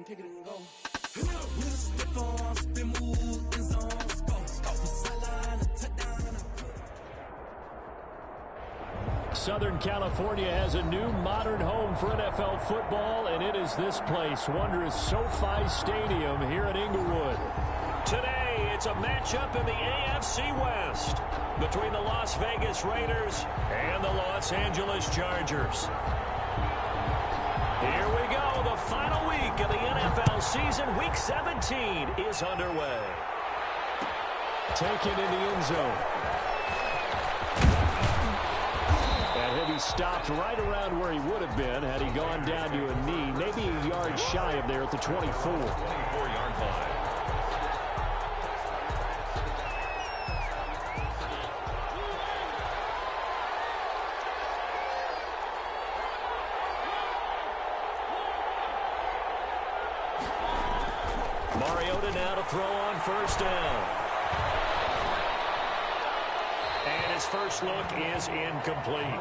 pick it and go. With a stiff arm, spin move, end zone, let's go. Off the sideline, a touchdown. Southern California has a new modern home for NFL football, and it is this place, wondrous SoFi Stadium here in Inglewood. Today, it's a matchup in the AFC West between the Las Vegas Raiders and the Los Angeles Chargers. Here we go. The final week of the NFL season. Week 17 is underway. Taken in the end zone. And he'll be stopped right around where he would have been had he gone down to a knee, maybe a yard shy of there at the 24. 24-yard line. Mariota now to throw on first down. And his first look is incomplete.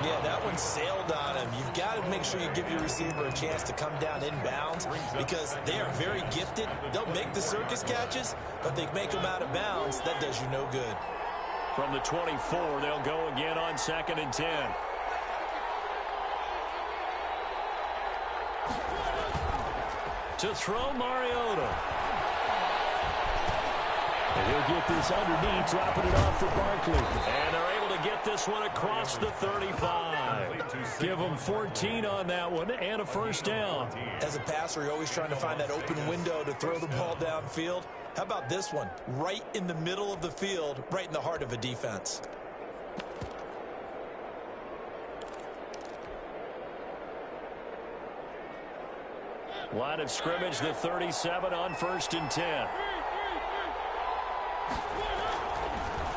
Yeah, that one sailed on him. You've got to make sure you give your receiver a chance to come down inbounds because they are very gifted. They'll make the circus catches, but they make them out of bounds. That does you no good. From the 24, they'll go again on 2nd and 10. To throw Mariota. And he'll get this underneath, dropping it off for Barkley. And they're able to get this one across the 35. Give them 14 on that one and a first down. As a passer, you're always trying to find that open window to throw the ball downfield. How about this one? Right in the middle of the field, right in the heart of a defense. Line of scrimmage, the 37 on 1st and 10.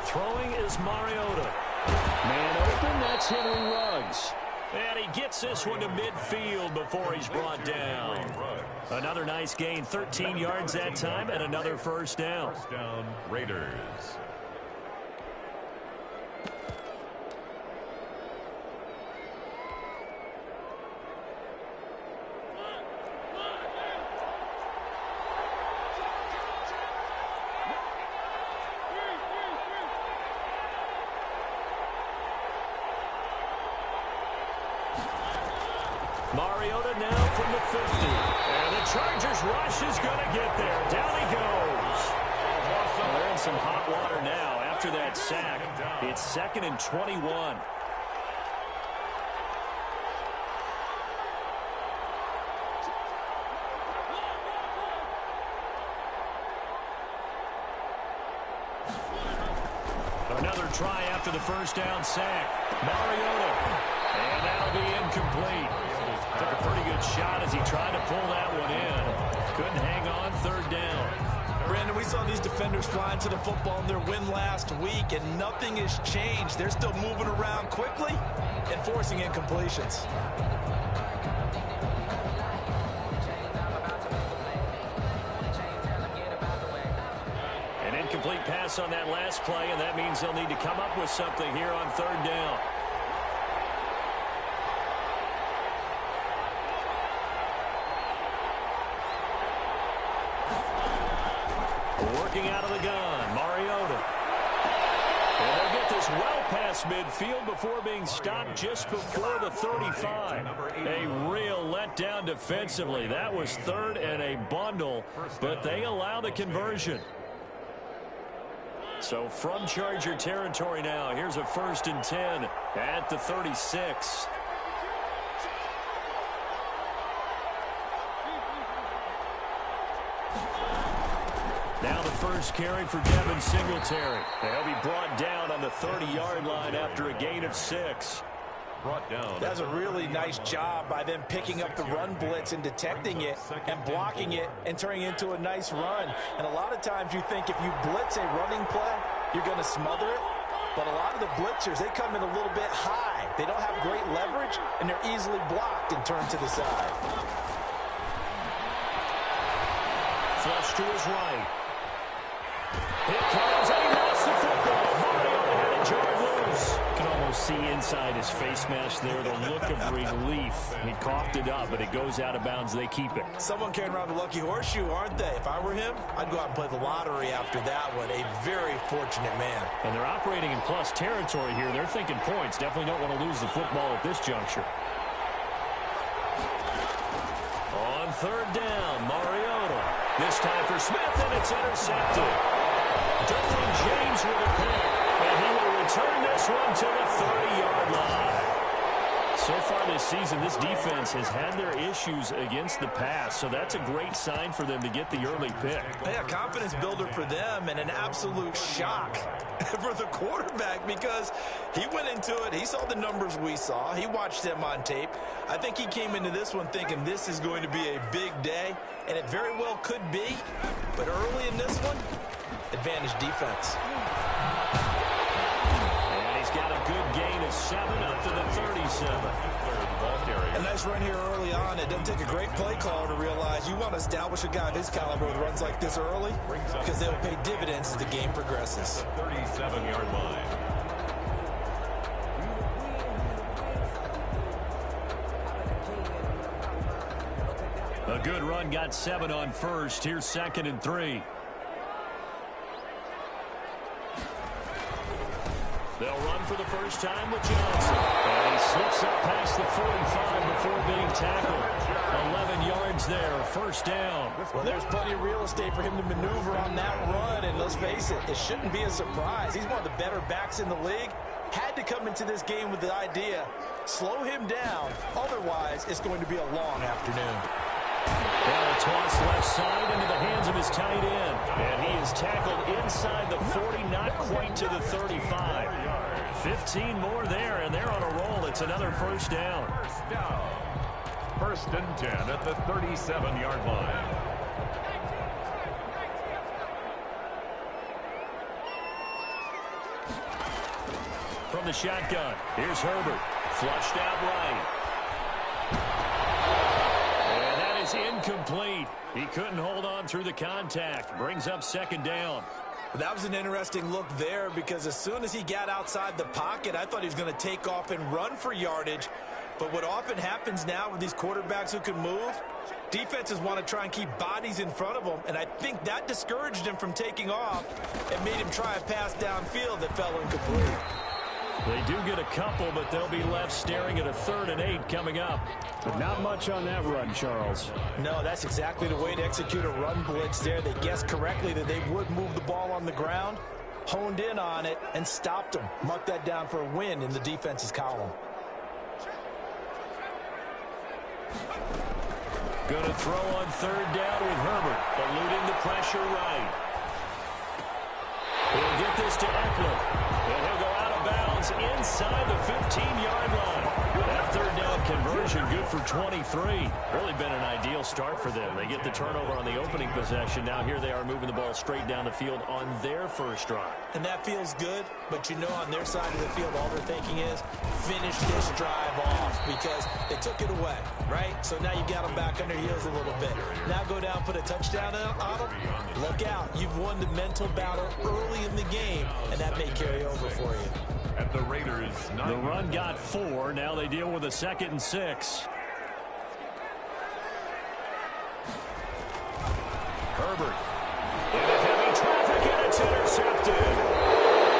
Throwing is Mariota. Man open, that's Henry Ruggs. And he gets this one to midfield before he's brought down. Another nice gain, 13 yards that time, and another first down. First down, Raiders. Mariota now from the 50. And the Chargers rush is going to get there. Down he goes. Well, they're in some hot water now after that sack. It's 2nd and 21. Another try after the first down sack. Mariota. And that'll be incomplete. Took a pretty good shot as he tried to pull that one in. Couldn't hang on, 3rd down. Brandon, we saw these defenders flying to the football in their win last week, and nothing has changed. They're still moving around quickly and forcing incompletions. An incomplete pass on that last play, and that means they'll need to come up with something here on 3rd down. Working out of the gun, Mariota. And they'll get this well past midfield before being stopped just before the 35. A real letdown defensively. That was 3rd and a bundle, but they allow the conversion. So from Charger territory now, here's a 1st and 10 at the 36. Now the first carry for Devin Singletary. They'll be brought down on the 30-yard line after a gain of 6. Brought down. That's a really nice job by them picking up the run blitz and detecting it and blocking it and turning it into a nice run. And a lot of times you think if you blitz a running play, you're going to smother it. But a lot of the blitzers, they come in a little bit high. They don't have great leverage, and they're easily blocked and turned to the side. Flush to his right. Here comes, and he lost the football. Mariota had it jarred loose. You can almost see inside his face mask there, the look of relief. He coughed it up, but it goes out of bounds. They keep it. Someone carrying around the lucky horseshoe, aren't they? If I were him, I'd go out and play the lottery after that one. A very fortunate man. And they're operating in plus territory here. They're thinking points. Definitely don't want to lose the football at this juncture. On third down, Mariota. This time for Smith, and it's intercepted. Derwin James with a pick, and he will return this one to the 30-yard line. So far this season, this defense has had their issues against the pass, so that's a great sign for them to get the early pick. Yeah, confidence builder for them and an absolute shock for the quarterback because he went into it. He saw the numbers we saw. He watched them on tape. I think he came into this one thinking this is going to be a big day, and it very well could be. But early in this one, advantage defense. And he's got a good gain of 7 up to the 37. A nice run here early on. It doesn't take a great play caller to realize you want to establish a guy of his caliber with runs like this early because they will pay dividends as the game progresses. 37-yard line. A good run, got 7 on first. Here's 2nd and 3. They'll run for the first time with Johnson. And he slips up past the 45 before being tackled. 11 yards there, first down. Well, there's plenty of real estate for him to maneuver on that run, and let's face it, it shouldn't be a surprise. He's one of the better backs in the league. Had to come into this game with the idea, slow him down, otherwise it's going to be a long afternoon. Now a toss left side into the hands of his tight end. And he is tackled inside the 40, not quite to the 35. 15 more there, and they're on a roll. It's another first down. First and 10 at the 37-yard line. From the shotgun, here's Herbert. Flushed out right. And that is incomplete. He couldn't hold on through the contact. Brings up 2nd down. That was an interesting look there because as soon as he got outside the pocket, I thought he was going to take off and run for yardage. But what often happens now with these quarterbacks who can move, defenses want to try and keep bodies in front of them, and I think that discouraged him from taking off and made him try a pass downfield that fell incomplete. They do get a couple, but they'll be left staring at a 3rd and 8 coming up. But not much on that run, Charles. No, that's exactly the way to execute a run blitz there. They guessed correctly that they would move the ball on the ground, honed in on it, and stopped them. Mark that down for a win in the defense's column. Going to throw on 3rd down with Herbert, eluding the pressure right. He'll get this to Eckler, and he'll go out of bounds inside the 15-yard line. That 3rd down conversion good for 23. Really been an ideal start for them. They get the turnover on the opening possession. Now here they are moving the ball straight down the field on their first drive. And that feels good, but you know on their side of the field all they're thinking is finish this drive off because they took it away, right? So now you got them back on their heels a little bit. Now go down, put a touchdown on them. Look out. You've won the mental battle early in the game, and that may carry over for you. At the Raiders, the run got 4. Now they deal with a 2nd and 6. Herbert. Into heavy traffic, and it's intercepted.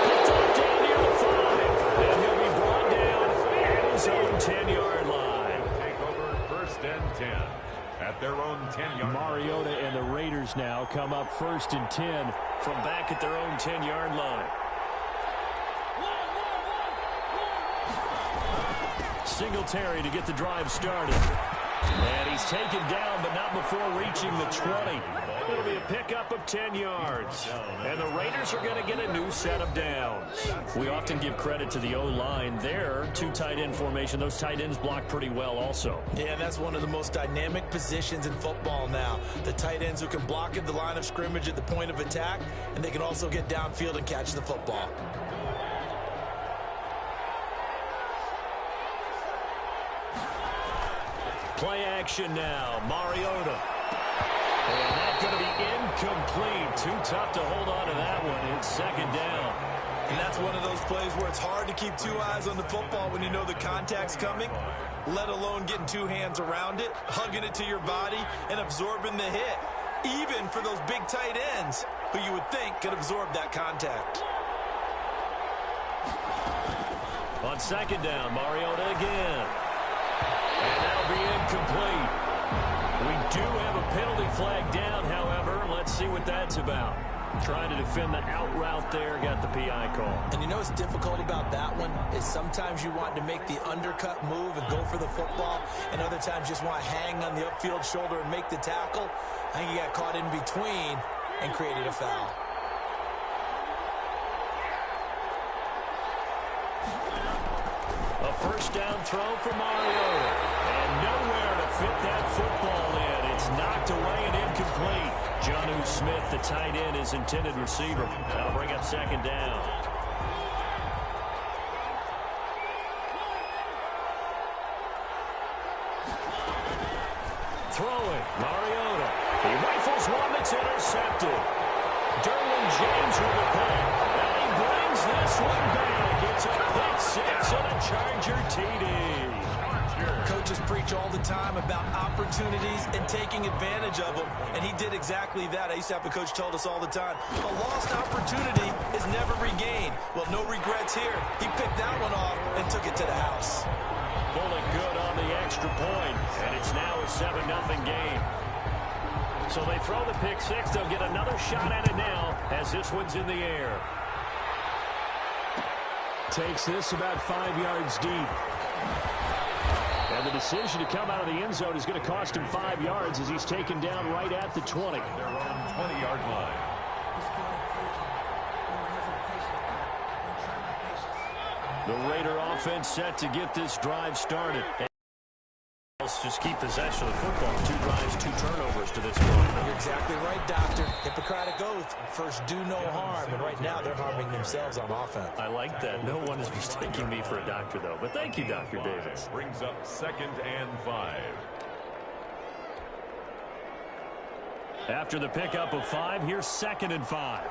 Picked off down near the 5. And he'll be brought down at his own 10-yard line. Take over 1st and 10 at their own 10-yard line. Mariota and the Raiders now come up 1st and 10 from back at their own 10-yard line. Singletary to get the drive started. And he's taken down, but not before reaching the 20. It'll be a pickup of 10 yards. And the Raiders are going to get a new set of downs. We often give credit to the O-line there. 2 tight end formation. Those tight ends block pretty well also. Yeah, that's one of the most dynamic positions in football now. The tight ends who can block at the line of scrimmage at the point of attack, and they can also get downfield and catch the football. Play action now. Mariota. And that's going to be incomplete. Too tough to hold on to that one. It's second down. And that's one of those plays where it's hard to keep two eyes on the football when you know the contact's coming, let alone getting two hands around it, hugging it to your body, and absorbing the hit, even for those big tight ends who you would think could absorb that contact. On second down, Mariota again. And that'll be incomplete. We do have a penalty flag down, however. Let's see what that's about. Trying to defend the out route there, got the PI call. And you know what's difficult about that one is sometimes you want to make the undercut move and go for the football, and other times just want to hang on the upfield shoulder and make the tackle. I think he got caught in between and created a foul. A first down throw for Mariota. And nowhere to fit that football in. It's knocked away and incomplete. Jonnu Smith, the tight end, his intended receiver. That'll bring up second down. Throwing, Mariota. He rifles one that's intercepted. Derwin James with the pick. And he brings this one back. It's a pick six and a Charger TD. Coaches preach all the time about opportunities and taking advantage of them, and he did exactly that. I used to have a coach told us all the time, a lost opportunity is never regained. Well, no regrets here. He picked that one off and took it to the house. Pulling good on the extra point, and it's now a 7-0 game. So they throw the pick six. They'll get another shot at it now as this one's in the air. Takes this about 5 yards deep. And the decision to come out of the end zone is going to cost him 5 yards as he's taken down right at the 20. Their own 20-yard line. The Raider offense set to get this drive started. Let's just keep possession of the football. 2 drives, 2 turnovers to this point. You're exactly right, Doctor. Hippocratic oath. First, do no harm. And right now, they're harming themselves on offense. I like that. No one is mistaking me for a doctor, though. But thank you, Dr. Davis. Brings up 2nd and 5. After the pickup of 5, here's 2nd and 5.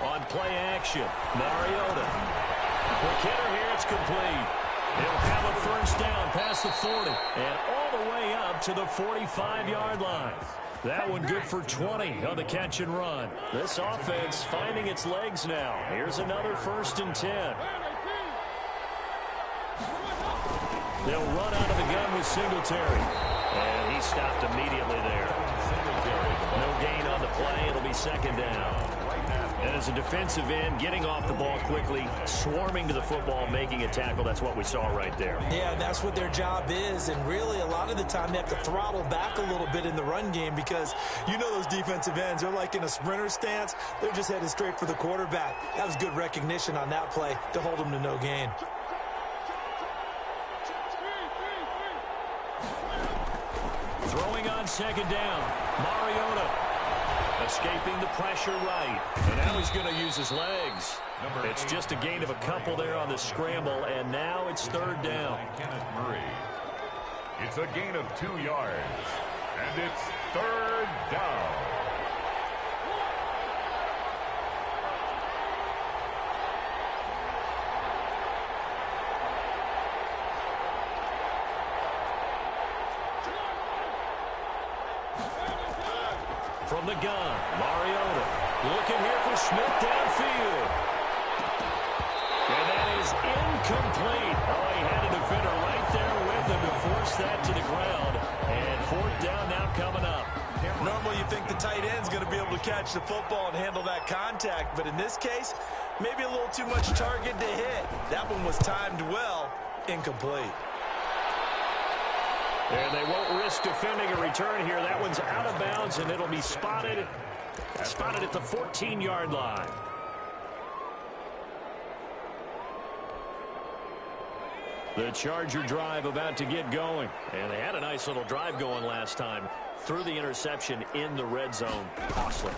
On play action, Mariota. Quick hitter here, it's complete. He'll have a first down past the 40 and all the way up to the 45-yard line. That one good for 20 on the catch and run. This offense finding its legs now. Here's another 1st and 10. They'll run out of the gun with Singletary. And he stopped immediately there. No gain on the play. It'll be 2nd down. And as a defensive end, getting off the ball quickly, swarming to the football, making a tackle, that's what we saw right there. Yeah, that's what their job is, and really a lot of the time they have to throttle back a little bit in the run game because you know those defensive ends, they're like in a sprinter stance. They're just headed straight for the quarterback. That was good recognition on that play to hold them to no gain. Throwing on 2nd down, Mariota. Escaping the pressure right. And now he's going to use his legs. It's just a gain of a couple there on the scramble, and now it's 3rd down. Kenneth Murray. It's a gain of 2 yards, and it's 3rd down. From the gun, Mariota looking here for Smith downfield. And that is incomplete. Oh, he had a defender right there with him to force that to the ground. And 4th down now coming up. Normally you think the tight end's going to be able to catch the football and handle that contact, but in this case, maybe a little too much target to hit. That one was timed well, incomplete. And they won't risk defending a return here. That one's out of bounds, and it'll be spotted at the 14-yard line. The Charger drive about to get going. And they had a nice little drive going last time. Threw the interception in the red zone. Costly.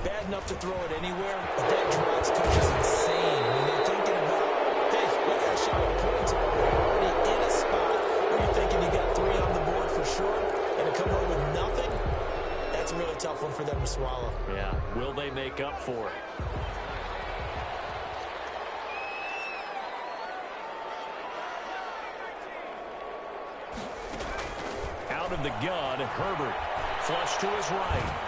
Bad enough to throw it anywhere, but that drive coach is insane when they're thinking about, hey, we got a shot at points already in a spot where you're thinking you to swallow. Yeah, will they make up for it? Out of the gun, Herbert. Flush to his right.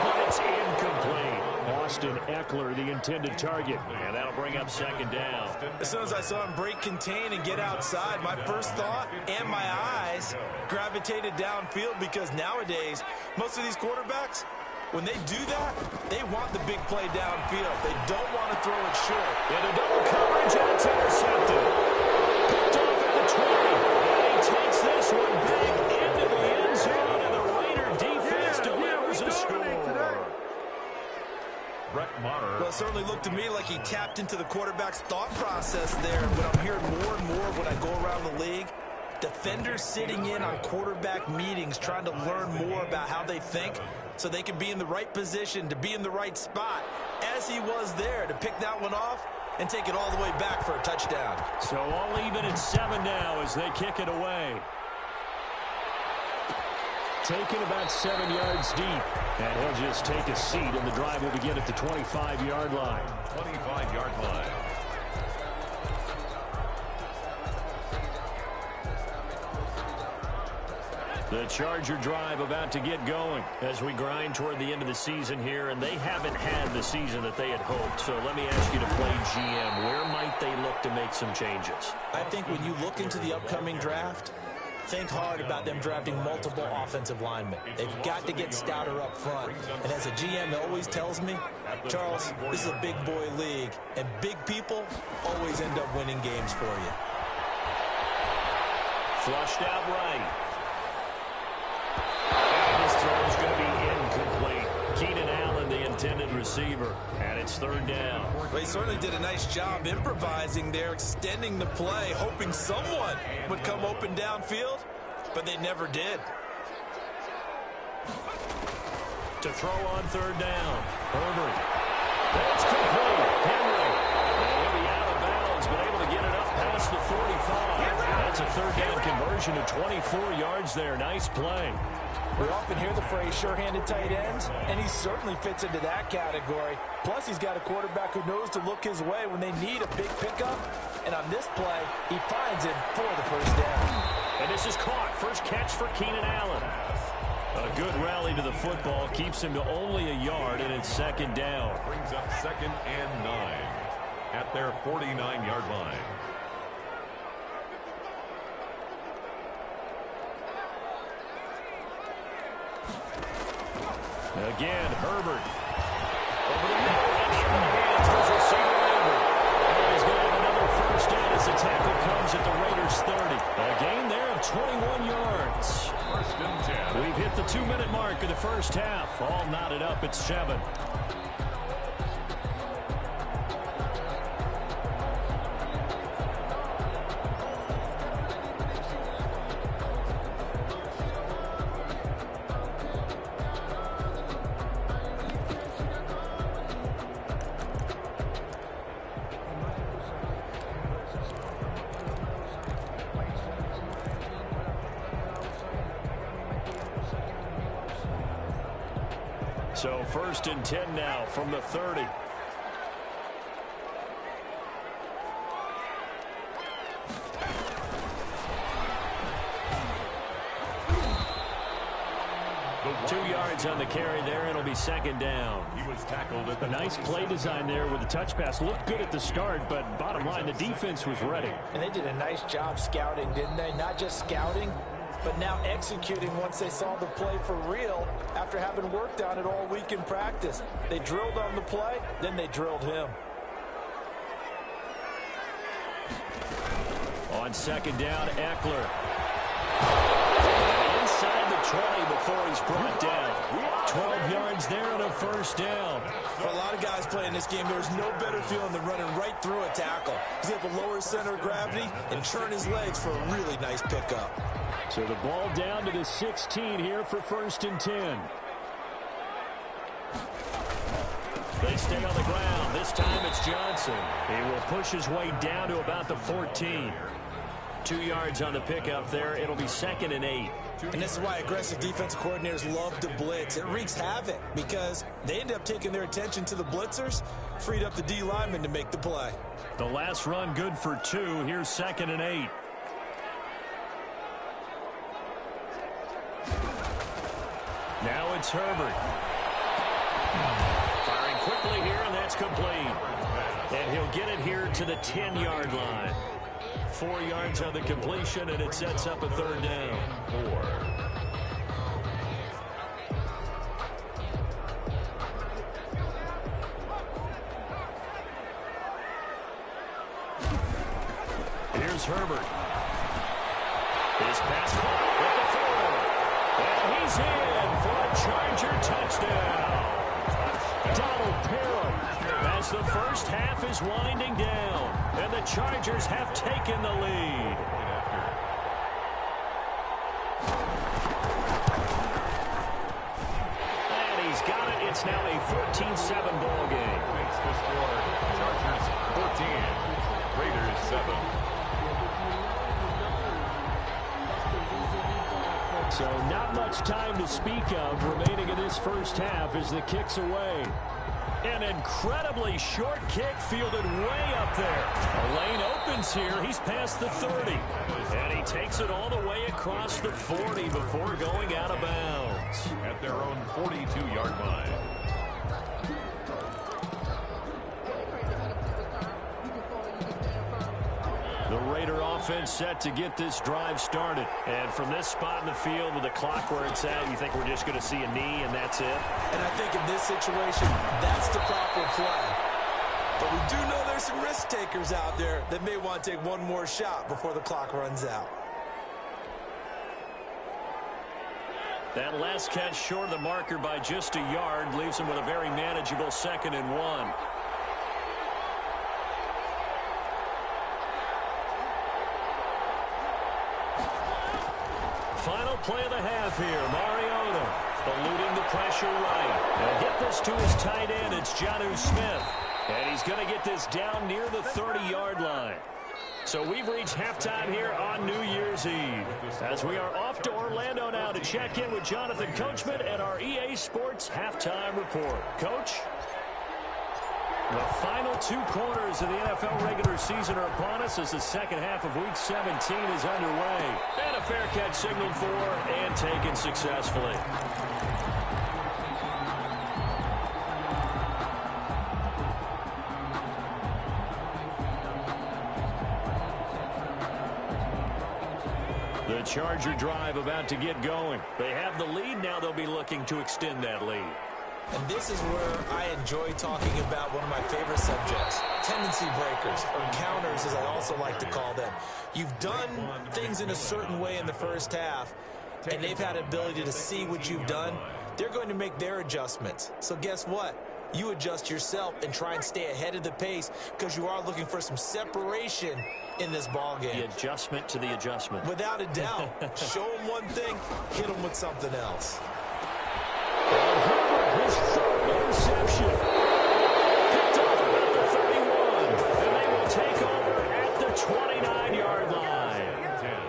But it's incomplete. Austin Eckler, the intended target. And that'll bring up second down. As soon as I saw him break contain and get outside, my first thought and my eyes gravitated downfield, because nowadays, most of these quarterbacks, when they do that, they want the big play downfield. They don't want to throw it short. Into double coverage, and it's intercepted. Picked off at the 20. And he takes this one back into the end zone, and the Raider defense delivers a score. Brett Maher. Well, it certainly looked to me like he tapped into the quarterback's thought process there. What I'm hearing more and more when I go around the league, defenders sitting in on quarterback meetings trying to learn more about how they think so they can be in the right position to be in the right spot, as he was there to pick that one off and take it all the way back for a touchdown. So all even at 7 now as they kick it away. Taken about 7 yards deep. And he'll just take a seat, and the drive will begin at the 25-yard line. 25-yard line. The Charger drive about to get going as we grind toward the end of the season here, and they haven't had the season that they had hoped. So let me ask you to play GM. Where might they look to make some changes? I think when you look into the upcoming draft, think hard about them drafting multiple offensive linemen. They've got to get stouter up front. And as a GM always tells me, Charles, this is a big boy league, and big people always end up winning games for you. Flushed out right. And his throw is going to be incomplete. Keenan Allen, the intended receiver, and it's third down. Well, he certainly did a nice job improvising there, extending the play, hoping someone would come open downfield, but they never did. To throw on third down, Herbert. That's complete. Henry. He'll be out of bounds, but able to get it up past the 45. That's a third down conversion to 24 yards there. Nice play. We often hear the phrase sure-handed tight ends, and he certainly fits into that category. Plus, he's got a quarterback who knows to look his way when they need a big pickup. And on this play, he finds him for the first down. And this is caught. First catch for Keenan Allen. A good rally to the football keeps him to only a yard, and it's second down. Brings up 2nd and 9 at their 49-yard line. Again, Herbert. Over the middle, and in the hands of his receiver, Herbert. And he's going to have another first down as the tackle comes at the Raiders' 30. A gain there of 21 yards. First and 10. We've hit the 2-minute mark of the first half. All knotted up at 7. So first and 10 now from the 30. Two yards on the carry there. It'll be second down. He was tackled at the Nice play design there with the touch pass. Looked good at the start, but bottom line, the defense was ready. And they did a nice job scouting, didn't they? Not just scouting, but now executing once they saw the play for real after having worked on it all week in practice. They drilled on the play, then they drilled him. On second down, Eckler. Inside the 20 before he's brought down. 12 yards there and a first down. For a lot of guys playing this game, there's no better feeling than running right through a tackle. He's able to lower his center of gravity and turn his legs for a really nice pickup. So the ball down to the 16 here for first and 10. They stay on the ground. This time it's Johnson. He will push his way down to about the 14. 2 yards on the pickup there. It'll be 2nd and 8. And this is why aggressive defensive coordinators love to blitz. It wreaks havoc because they end up taking their attention to the blitzers, freed up the D lineman to make the play. The last run good for 2. Here's 2nd and 8. Now it's Herbert. Firing quickly here, and that's complete. And he'll get it here to the 10-yard line. 4 yards on the completion, and it sets up a 3rd down. 4. Here's Herbert. His pass with the throw. And he's in for a Charger touchdown. Donald Parham as the first half is winding down. And the Chargers have taken the lead. And he's got it. It's now a 14-7 ball game. Makes the score. Chargers 14. Raiders 7. So not much time to speak of remaining in this first half as the kick's away. An incredibly short kick fielded way up there. A lane opens here. He's past the 30. And he takes it all the way across the 40 before going out of bounds. At their own 42-yard line. The Raider offense set to get this drive started. And from this spot in the field with the clock where it's at, you think we're just going to see a knee and that's it? And I think in this situation, that's the proper play. But we do know there's some risk takers out there that may want to take one more shot before the clock runs out. That last catch short of the marker by just a yard leaves him with a very manageable 2nd and 1. Final play of the half here. Mariota eluding the pressure right. They'll get this to his tight end. It's Jonnu Smith. And he's going to get this down near the 30-yard line. So we've reached halftime here on New Year's Eve. As we are off to Orlando now to check in with Jonathan Coachman at our EA Sports Halftime Report. Coach? The final 2 quarters of the NFL regular season are upon us as the second half of Week 17 is underway. And a fair catch signaled for and taken successfully. The Charger drive about to get going. They have the lead. Now they'll be looking to extend that lead. And this is where I enjoy talking about one of my favorite subjects, tendency breakers, or counters as I also like to call them. You've done things in a certain way in the first half, and they've had the ability to see what you've done. They're going to make their adjustments. So guess what? You adjust yourself and try and stay ahead of the pace because you are looking for some separation in this ball game. The adjustment to the adjustment. Without a doubt. Show them one thing, hit them with something else. His 3rd interception. Picked off about the 31. And they will take over at the 29-yard line.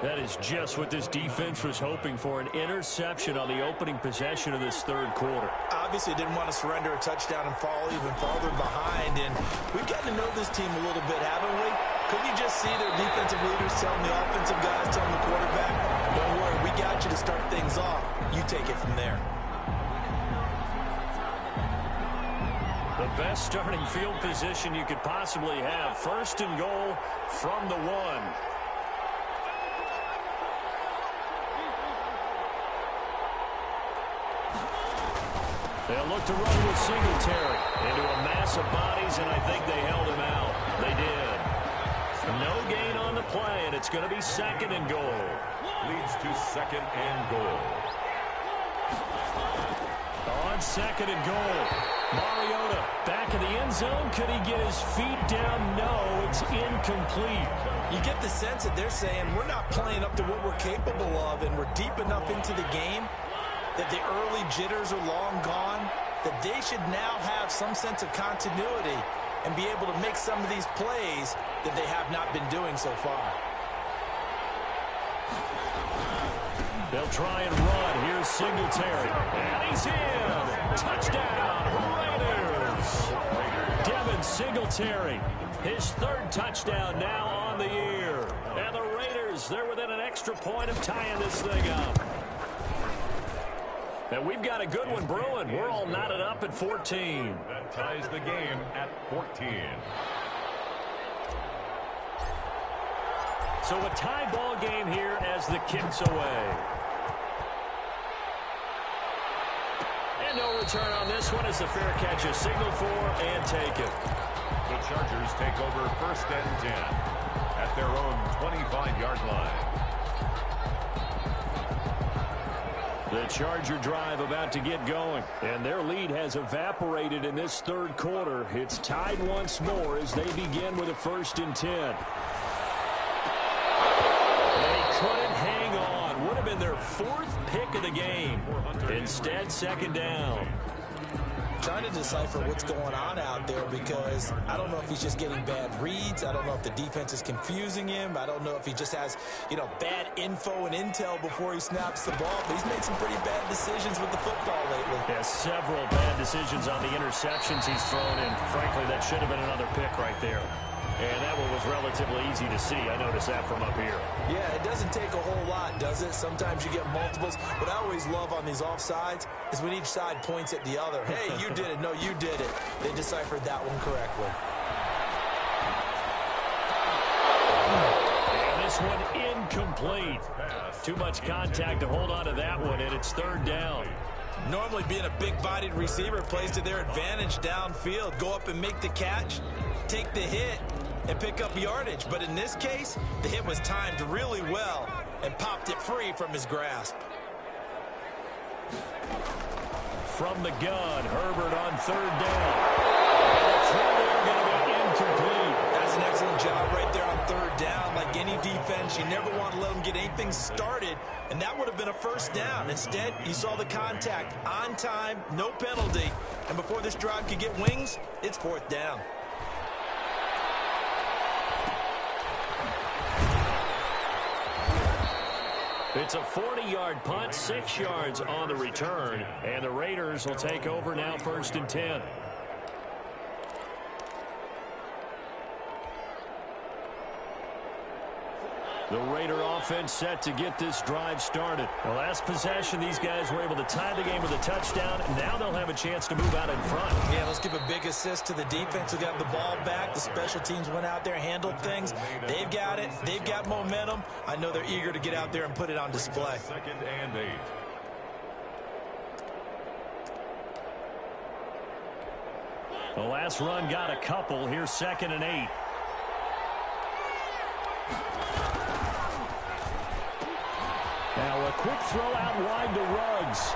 That is just what this defense was hoping for, an interception on the opening possession of this 3rd quarter. Obviously didn't want to surrender a touchdown and fall even farther behind. And we've gotten to know this team a little bit, haven't we? Couldn't you just see their defensive leaders telling the offensive guys, telling the quarterback, don't worry, we got you to start things off. You take it from there. The best starting field position you could possibly have. 1st and goal from the 1. They'll look to run with Singletary into a mass of bodies, and I think they held him out. They did. No gain on the play, and it's going to be 2nd and goal. Leads to 2nd and goal. On 2nd and goal. Mariota back in the end zone. Could he get his feet down? No, it's incomplete. You get the sense that they're saying we're not playing up to what we're capable of, and we're deep enough into the game that the early jitters are long gone, that they should now have some sense of continuity and be able to make some of these plays that they have not been doing so far. They'll try and run. Here's Singletary. And he's in. Touchdown, Raiders. Devin Singletary, his third touchdown now on the year. And the Raiders, they're within an extra point of tying this thing up. And we've got a good one brewing. We're all knotted up at 14. That ties the game at 14. So a tie ball game here as the kick's away. And no return on this one as the fair catch is signaled for and taken. The Chargers take over 1st and 10 at their own 25-yard line. The Charger drive about to get going. And their lead has evaporated in this third quarter. It's tied once more as they begin with a 1st and 10. They couldn't hang on. Would have been their 4th pick of the game. Instead, 2nd down. Trying to decipher what's going on out there because I don't know if he's just getting bad reads. I don't know if the defense is confusing him. I don't know if he just has, bad info and intel before he snaps the ball. But he's made some pretty bad decisions with the football lately. Yeah, several bad decisions on the interceptions he's thrown in. Frankly, that should have been another pick right there. And that one was relatively easy to see. I noticed that from up here. Yeah, it doesn't take a whole lot, does it? Sometimes you get multiples. What I always love on these offsides is when each side points at the other. Hey, you did it. No, you did it. They deciphered that one correctly. And this one incomplete. Too much contact to hold on to that one, and it's 3rd down. Normally being a big-bodied receiver plays to their advantage downfield. Go up and make the catch, take the hit, and pick up yardage. But in this case, the hit was timed really well and popped it free from his grasp. From the gun, Herbert on 3rd down. And the throw there going to be incomplete. That's an excellent job right there on 3rd down. Like any defense, you never want to let them get anything started, and that would have been a 1st down. Instead, you saw the contact on time, no penalty, and before this drive could get wings, it's 4th down. It's a 40-yard punt, 6 yards on the return, and the Raiders will take over now 1st and 10. The Raider offense set to get this drive started. The last possession, these guys were able to tie the game with a touchdown. Now they'll have a chance to move out in front. Yeah, let's give a big assist to the defense who got the ball back. The special teams went out there, handled things. They've got it. They've got momentum. I know they're eager to get out there and put it on display. 2nd and 8. The last run got a couple. Here's 2nd and 8. Now a quick throw out wide to Ruggs.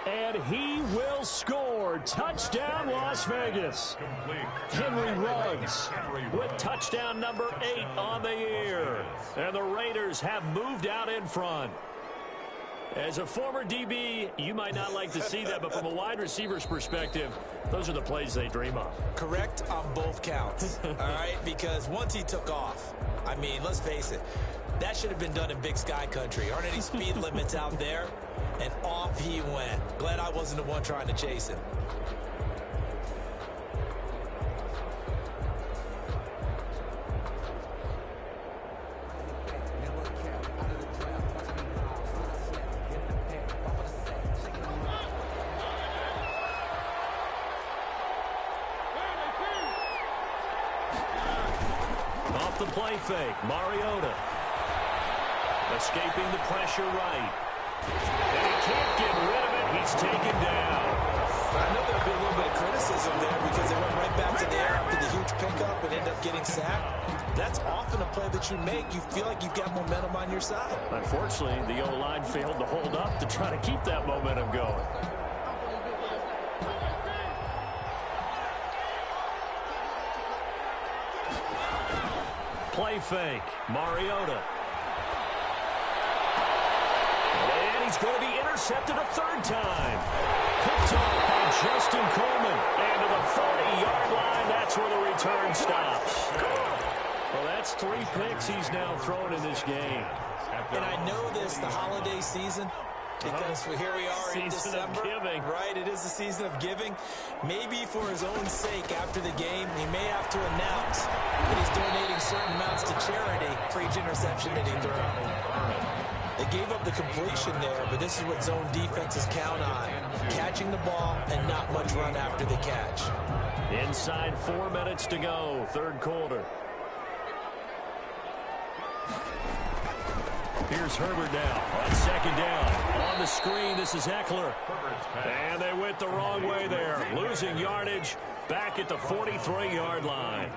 And he will score. Touchdown, Las Vegas. Henry Ruggs with touchdown number 8 on the year. And the Raiders have moved out in front. As a former DB, you might not like to see that, but from a wide receiver's perspective, those are the plays they dream of. Correct on both counts, all right? Because once he took off, I mean, let's face it, that should have been done in Big Sky country. Aren't any speed limits out there? And off he went. Glad I wasn't the one trying to chase him. The play fake, Mariota. Escaping the pressure right. And he can't get rid of it. He's taken down. I know there'll be a little bit of criticism there because they went right back to the air after the huge pickup and end up getting sacked. That's often a play that you make. You feel like you've got momentum on your side. Unfortunately, the O-line failed to hold up to try to keep that momentum going. Play fake, Mariota. And he's going to be intercepted a 3rd time. Picked off by Justin Coleman. And to the 40-yard line, that's where the return stops. Well, that That's 3 picks he's now thrown in this game. And I know this, the holiday season, because here we are in December. Season of giving. Right, it is the season of giving. Maybe for his own sake after the game, he may have to announce that he's donating certain amounts to charity for each interception that he threw. They gave up the completion there, but this is what zone defenses count on. Catching the ball and not much run after the catch. Inside 4 minutes to go, third quarter. Here's Herbert now on second down. On the screen, this is Eckler. And they went the wrong way there. Losing yardage back at the 43-yard line.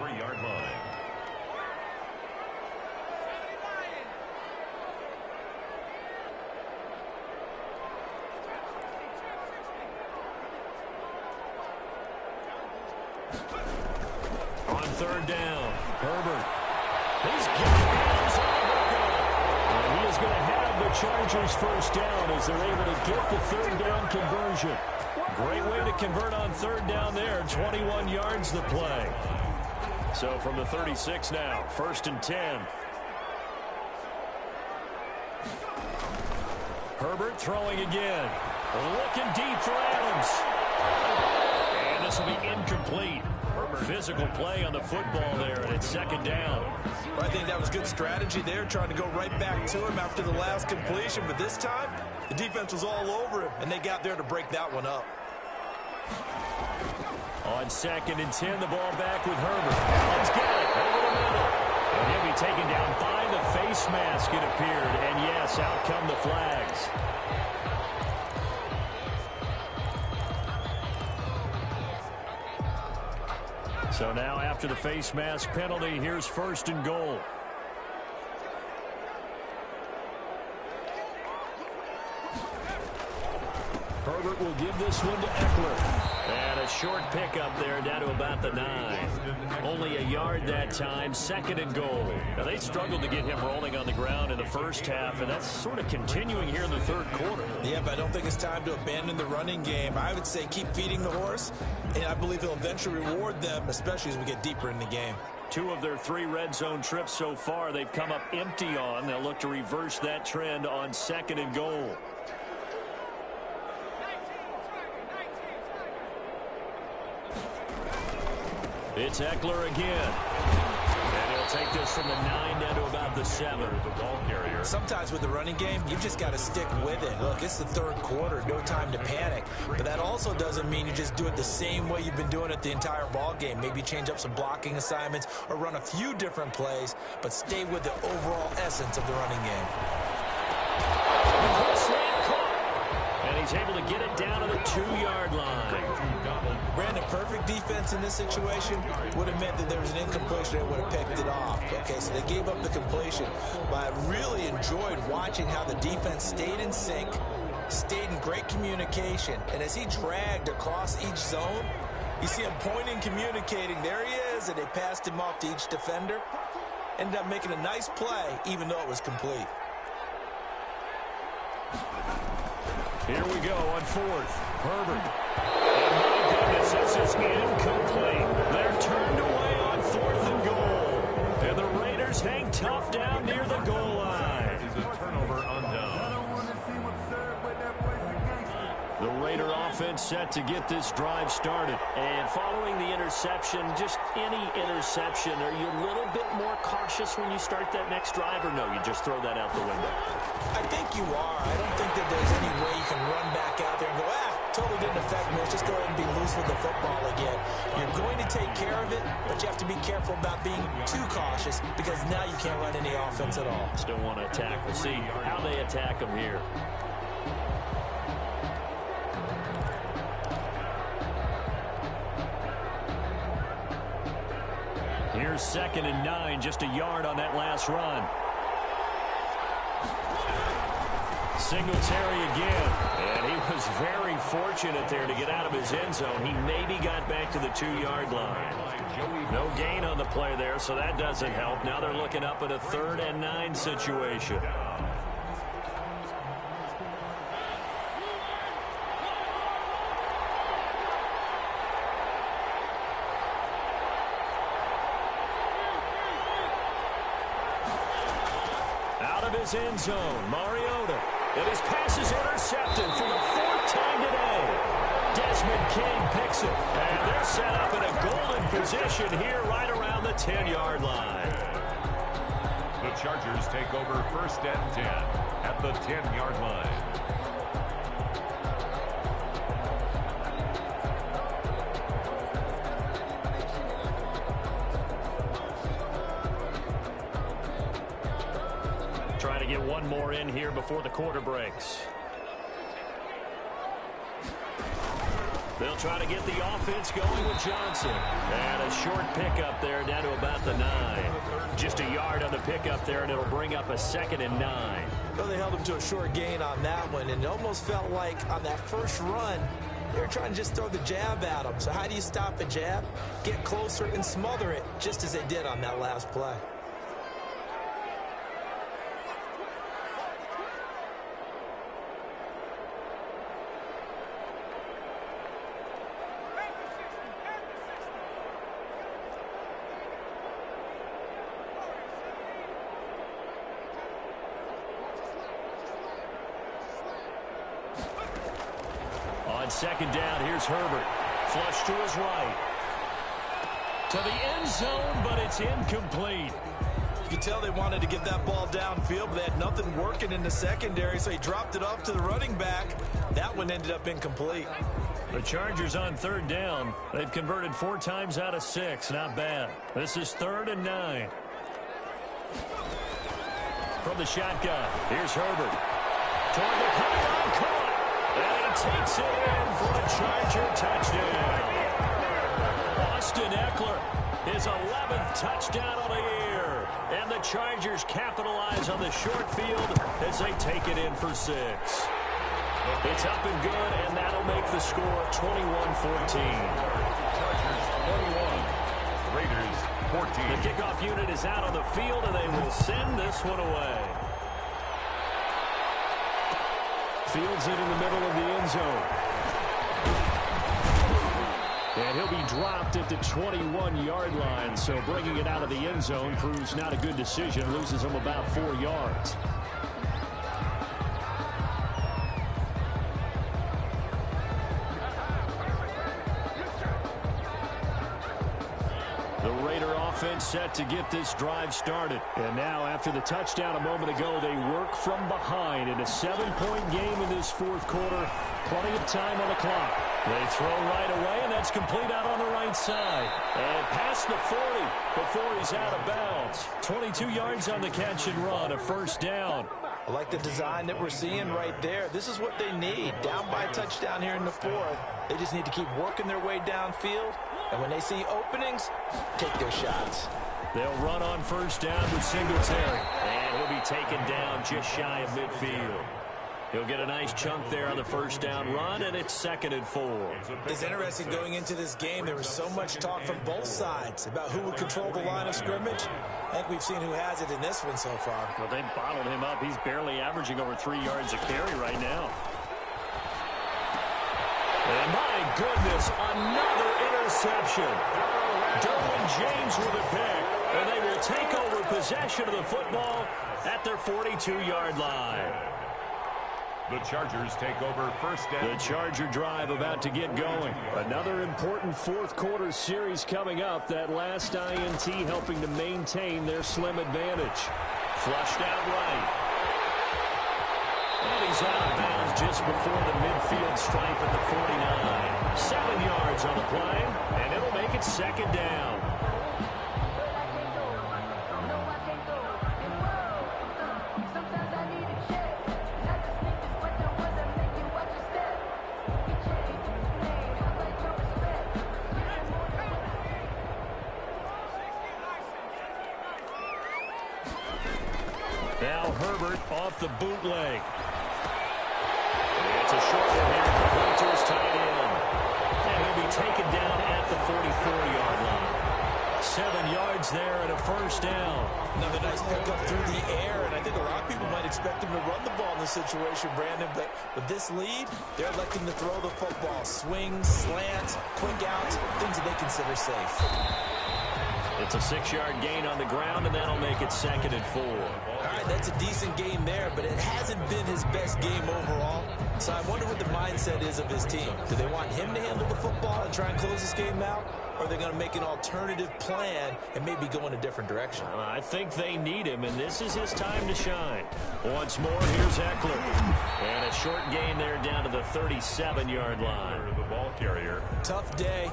On third down, Herbert. He's got and he is going to have the Chargers first down as they're able to get the third down conversion. Great way to convert on third down there. 21 yards the play. So from the 36 now, first and 10. Herbert throwing again. Looking deep for Adams. And this will be incomplete. Physical play on the football there, and it's second down. I think that was good strategy there, trying to go right back to him after the last completion. But this time, the defense was all over him, and they got there to break that one up. On second and 10, the ball back with Herbert. Let's get it over the middle. And he'll be taken down by the face mask, it appeared. And yes, out come the flags. So now after the face mask penalty, here's first and goal. Herbert will give this one to Eckler. And a short pickup there down to about the 9. Only a yard that time, second and goal. Now they struggled to get him rolling on the ground in the first half, and that's sort of continuing here in the third quarter. Yeah, but I don't think it's time to abandon the running game. I would say keep feeding the horse, and I believe he'll eventually reward them, especially as we get deeper in the game. 2 of their 3 red zone trips so far they've come up empty on. They'll look to reverse that trend on second and goal. It's Eckler again. And he'll take this from the 9 down to about the 7. The ball carrier. Sometimes with the running game, you've just got to stick with it. Look, it's the third quarter, no time to panic. But that also doesn't mean you just do it the same way you've been doing it the entire ball game. Maybe change up some blocking assignments or run a few different plays, but stay with the overall essence of the running game. And he's able to get it down to the 2-yard line. Brandon, perfect defense in this situation would have meant that there was an incompletion and would have picked it off. Okay, so they gave up the completion. But I really enjoyed watching how the defense stayed in sync, stayed in great communication. And as he dragged across each zone, you see him pointing, communicating. There he is, and they passed him off to each defender. Ended up making a nice play, even though it was complete. Here we go on fourth. Herbert. And my goodness, this is incomplete. They're turned away on fourth and goal. And the Raiders hang tough down near the goal line. Is a turnover on down. The Raider offense set to get this drive started. And following the interception, just any interception, are you a little bit more cautious when you start that next drive, or no, you just throw that out the window? I think you are. I don't think that there's any way you can run back out there and go, totally didn't affect me. Let's just go ahead and be loose with the football again. You're going to take care of it, but you have to be careful about being too cautious because now you can't run any offense at all. Still want to attack. We'll see how they attack them here. Here's second and 9, just a yard on that last run. Singletary again, and he was very fortunate there to get out of his end zone. He maybe got back to the 2-yard line. No gain on the play there, so that doesn't help. Now they're looking up at a 3rd and 9 situation. Out of his end zone, Mariota. And his pass is intercepted for the 4th time today. Desmond King picks it. And they're set up in a golden position here right around the 10-yard line. The Chargers take over 1st and 10 at the 10-yard line. Trying to get one more in here before the quarter breaks. They'll try to get the offense going with Johnson. And a short pickup there down to about the 9. Just a yard on the pickup there, and it'll bring up a 2nd and 9. Well, they held him to a short gain on that one, and it almost felt like on that first run, they were trying to just throw the jab at him. So how do you stop a jab? Get closer and smother it, just as they did on that last play. On 2nd down, here's Herbert. Flush to his right. To the end zone, but it's incomplete. You can tell they wanted to get that ball downfield, but they had nothing working in the secondary, so he dropped it off to the running back. That one ended up incomplete. The Chargers on 3rd down. They've converted 4 times out of 6. Not bad. This is 3rd and 9. From the shotgun, here's Herbert. Toward the pylon, caught. And he takes it in for a Charger touchdown. Austin Eckler, his 11th touchdown on the year. And the Chargers capitalize on the short field as they take it in for 6. It's up and good, and that'll make the score 21-14. Chargers 21, Raiders 14. The kickoff unit is out on the field, and they will send this one away. Fields it in the middle of the end zone. And he'll be dropped at the 21-yard line, so bringing it out of the end zone proves not a good decision. Loses him about 4 yards. The Raider offense set to get this drive started. And now, after the touchdown a moment ago, they work from behind in a 7-point game in this 4th quarter. Plenty of time on the clock. They throw right away, and that's complete out on the right side. And past the 40 before he's out of bounds. 22 yards on the catch and run, a 1st down. I like the design that we're seeing right there. This is what they need. Down by a touchdown here in the 4th. They just need to keep working their way downfield. And when they see openings, take their shots. They'll run on 1st down with Singletary. And he'll be taken down just shy of midfield. He'll get a nice chunk there on the 1st down run, and it's 2nd and 4. It's interesting going into this game. There was so much talk from both sides about who would control the line of scrimmage. I think we've seen who has it in this one so far. Well, they bottled him up. He's barely averaging over 3 yards a carry right now. And my goodness, another interception. Derwin James with a pick. And they will take over possession of the football at their 42-yard line. The Chargers take over 1st and... The Charger drive about to get going. Another important 4th quarter series coming up. That last INT helping to maintain their slim advantage. Flushed out right. And he's out of bounds just before the midfield stripe at the 49. 7 yards on the play, and it'll make it 2nd down. Now Herbert off the bootleg. It's a short one here, complete to his tight end. And he'll be taken down at the 44-yard line. 7 yards there and a 1st down. Another nice pickup through the air, and I think a lot of people might expect him to run the ball in this situation, Brandon, but with this lead, they're electing to throw the football. Swings, slants, quick outs, things that they consider safe. The It's a 6-yard gain on the ground, and that'll make it 2nd and 4. All right, that's a decent game there, but it hasn't been his best game overall. So I wonder what the mindset is of his team. Do they want him to handle the football and try and close this game out? Or are they going to make an alternative plan and maybe go in a different direction? I think they need him, and this is his time to shine. Once more, here's Eckler. And a short gain there down to the 37-yard line. The ball carrier. Tough day,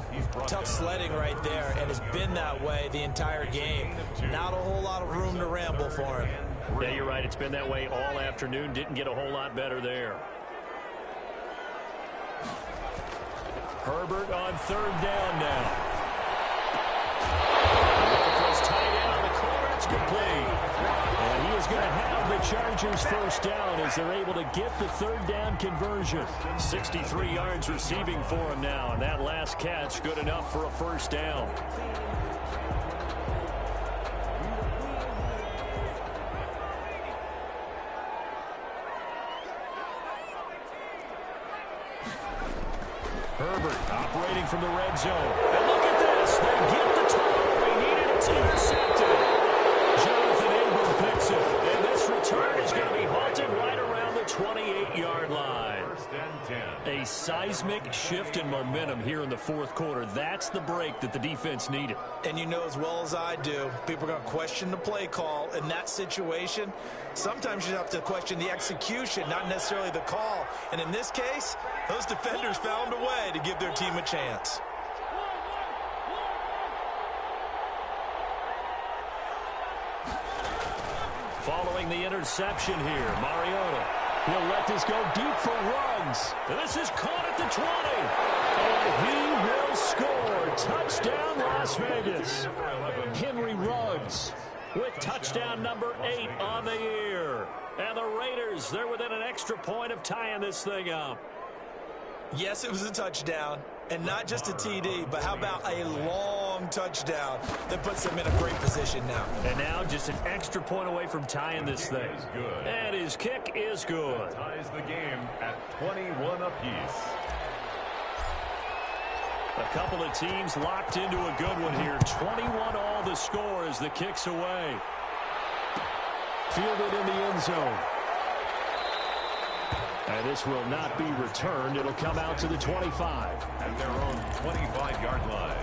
tough sledding right there, and it's been that way the entire game. Not a whole lot of room to ramble for him. Yeah, you're right. It's been that way all afternoon. Didn't get a whole lot better there. Herbert on 3rd down now. Throws tight end on the corner. It's complete. And he is going to have the Chargers first down as they're able to get the 3rd down conversion. 63 yards receiving for him now. And that last catch good enough for a first down. Herbert operating from the red zone. And look at this. They get the turnover they needed. It's intercepted. Jonathan Abram picks it. And this return is going to be halted right around the 28-yard line. 1st and 10. A seismic shift in momentum here in the 4th quarter. That's the break that the defense needed. And you know as well as I do, people are going to question the play call in that situation. Sometimes you have to question the execution, not necessarily the call. And in this case, those defenders found a way to give their team a chance. Following the interception here, Mariota. He'll let this go deep for Ruggs. This is caught at the 20. And he will score. Touchdown, Las Vegas. Henry Ruggs with touchdown number 8 on the year. And the Raiders, they're within an extra point of tying this thing up. Yes, it was a touchdown, and not just a TD, but how about a long touchdown that puts them in a great position now. And now just an extra point away from tying this thing. And his kick is good. Ties the game at 21 apiece. A couple of teams locked into a good one here. 21 all the score as the kick's away. Fielded in the end zone. And this will not be returned. It'll come out to the 25. At their own 25-yard line.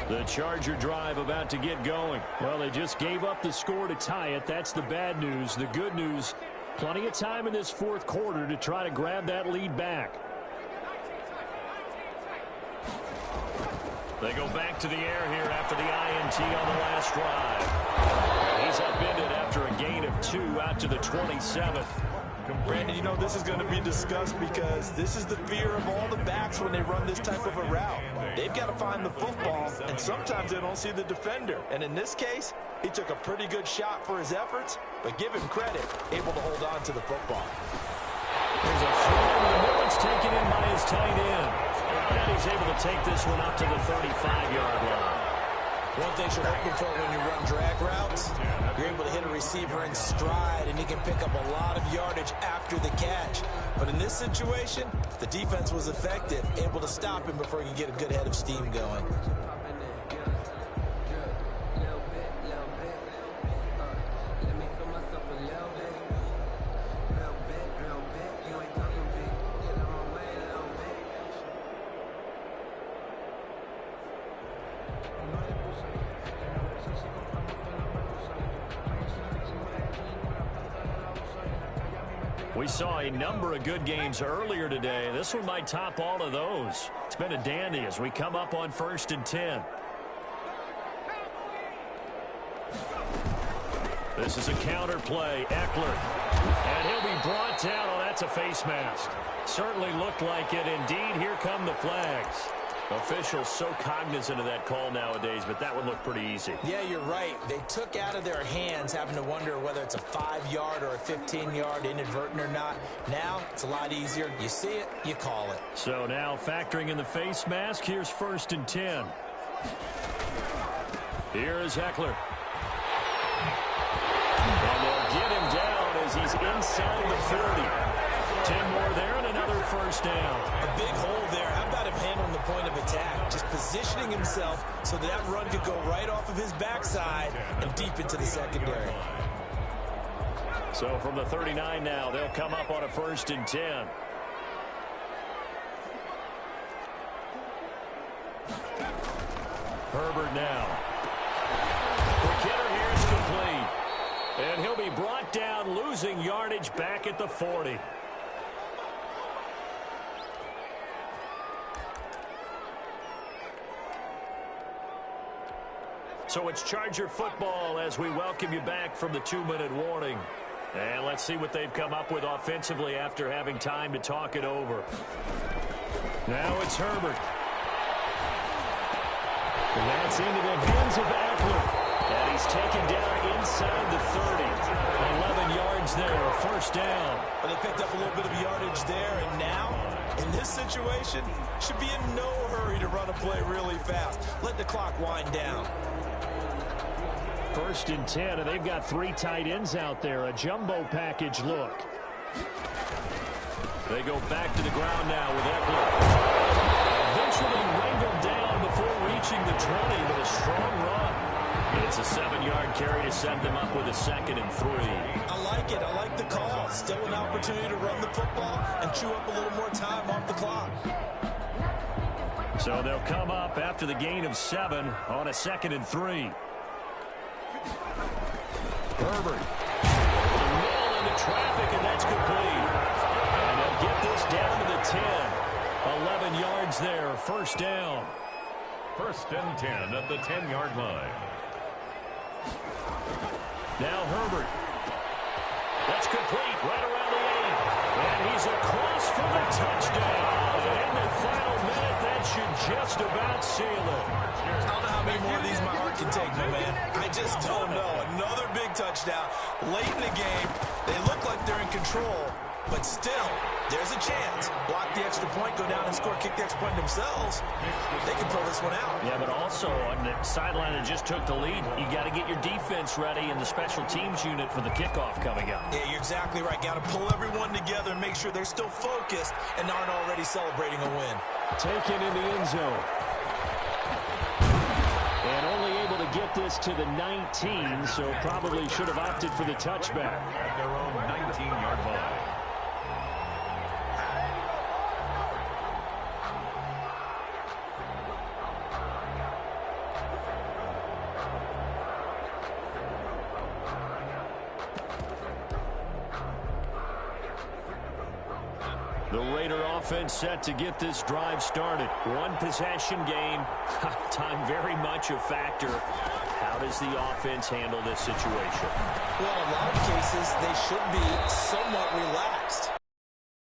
The Charger drive about to get going. Well, they just gave up the score to tie it. That's the bad news. The good news, plenty of time in this 4th quarter to try to grab that lead back. They go back to the air here after the INT on the last drive. He's upended after a gain of 2 out to the 27th. Brandon, you know this is going to be discussed because this is the fear of all the backs when they run this type of a route. They've got to find the football, and sometimes they don't see the defender. And in this case, he took a pretty good shot for his efforts, but give him credit, able to hold on to the football. There's a throw, and the movement's taken in by his tight end. And he's able to take this one up to the 35-yard line. One thing you're looking for when you run drag routes, you're able to hit a receiver in stride, and he can pick up a lot of yardage after the catch. But in this situation, the defense was effective, able to stop him before he can get a good head of steam going. We saw a number of good games earlier today. This one might top all of those. It's been a dandy as we come up on 1st and 10. This is a counter play. Eckler. And he'll be brought down. Oh, that's a face mask. Certainly looked like it. Indeed, here come the flags. Officials so cognizant of that call nowadays, but that would look pretty easy. Yeah, you're right. They took out of their hands having to wonder whether it's a 5-yard or a 15-yard inadvertent or not. Now, it's a lot easier. You see it, you call it. So now factoring in the face mask, here's 1st and 10. Here is Ekeler. And they'll get him down as he's inside the 40. 10 more there and another first down. A big hole there. How about him handling the point of attack? Just positioning himself so that run could go right off of his backside and deep into the secondary. So from the 39 now, they'll come up on a 1st and 10. Herbert now. McKinnon here is complete. And he'll be brought down, losing yardage back at the 40. So it's Charger football as we welcome you back from the 2-minute warning. And let's see what they've come up with offensively after having time to talk it over. Now it's Herbert. And that's into the hands of Ekeler. And he's taken down inside the 30. 11 yards there, first down. But they picked up a little bit of yardage there, and now, in this situation, should be in no hurry to run a play really fast. Let the clock wind down. 1st and 10, and they've got 3 tight ends out there. A jumbo package look. They go back to the ground now with Ekeler. Eventually wrangled down before reaching the 20 with a strong run. It's a 7-yard carry to set them up with a 2nd and 3. I like it. I like the call. Still an opportunity to run the football and chew up a little more time off the clock. So they'll come up after the gain of 7 on a 2nd and 3. Herbert. Nailed into traffic, and that's complete. And they'll get this down to the 10. 11 yards there, first down. 1st and 10 at the 10-yard line. Now Herbert. That's complete right around the 8. And he's across for the touchdown. And in the final minute, that should just about seal it. I don't know how many more of these my heart can take, my man. I just don't know. Another big touchdown. Late in the game, they look like they're in control, but still, there's a chance. Block the extra point, go down and score, kick the extra point themselves. They can pull this one out. Yeah, but also on the sideline that just took the lead, you got to get your defense ready and the special teams unit for the kickoff coming up. Yeah, you're exactly right. Got to pull everyone together and make sure they're still focused and aren't already celebrating a win. Taken in the end zone. And only able to get this to the 19, so probably should have opted for the touchback. At their own 19-yard line. The Raider offense set to get this drive started. One possession game. Time very much a factor. How does the offense handle this situation? Well, in a lot of cases, they should be somewhat relaxed.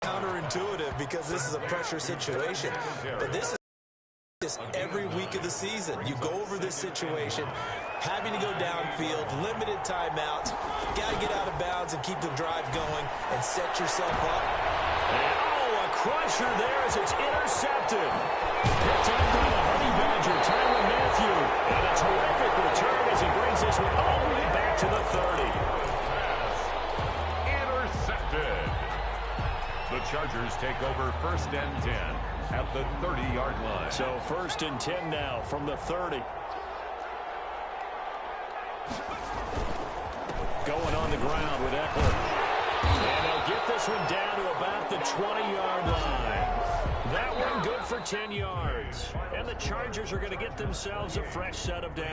Counterintuitive because this is a pressure situation. But this is every week of the season. You go over this situation, having to go downfield, limited timeouts. Got to get out of bounds and keep the drive going and set yourself up. Oh, a crusher there as it's intercepted. Picked up by the Honey Badger, Tyrann Mathieu. And a terrific return as he brings this one all the way back to the 30. Intercepted. The Chargers take over 1st and 10 at the 30-yard line. So 1st and 10 now from the 30. Going on the ground with Ekeler. And they'll get this one down to about the 20-yard line. That one good for 10 yards. And the Chargers are going to get themselves a fresh set of downs.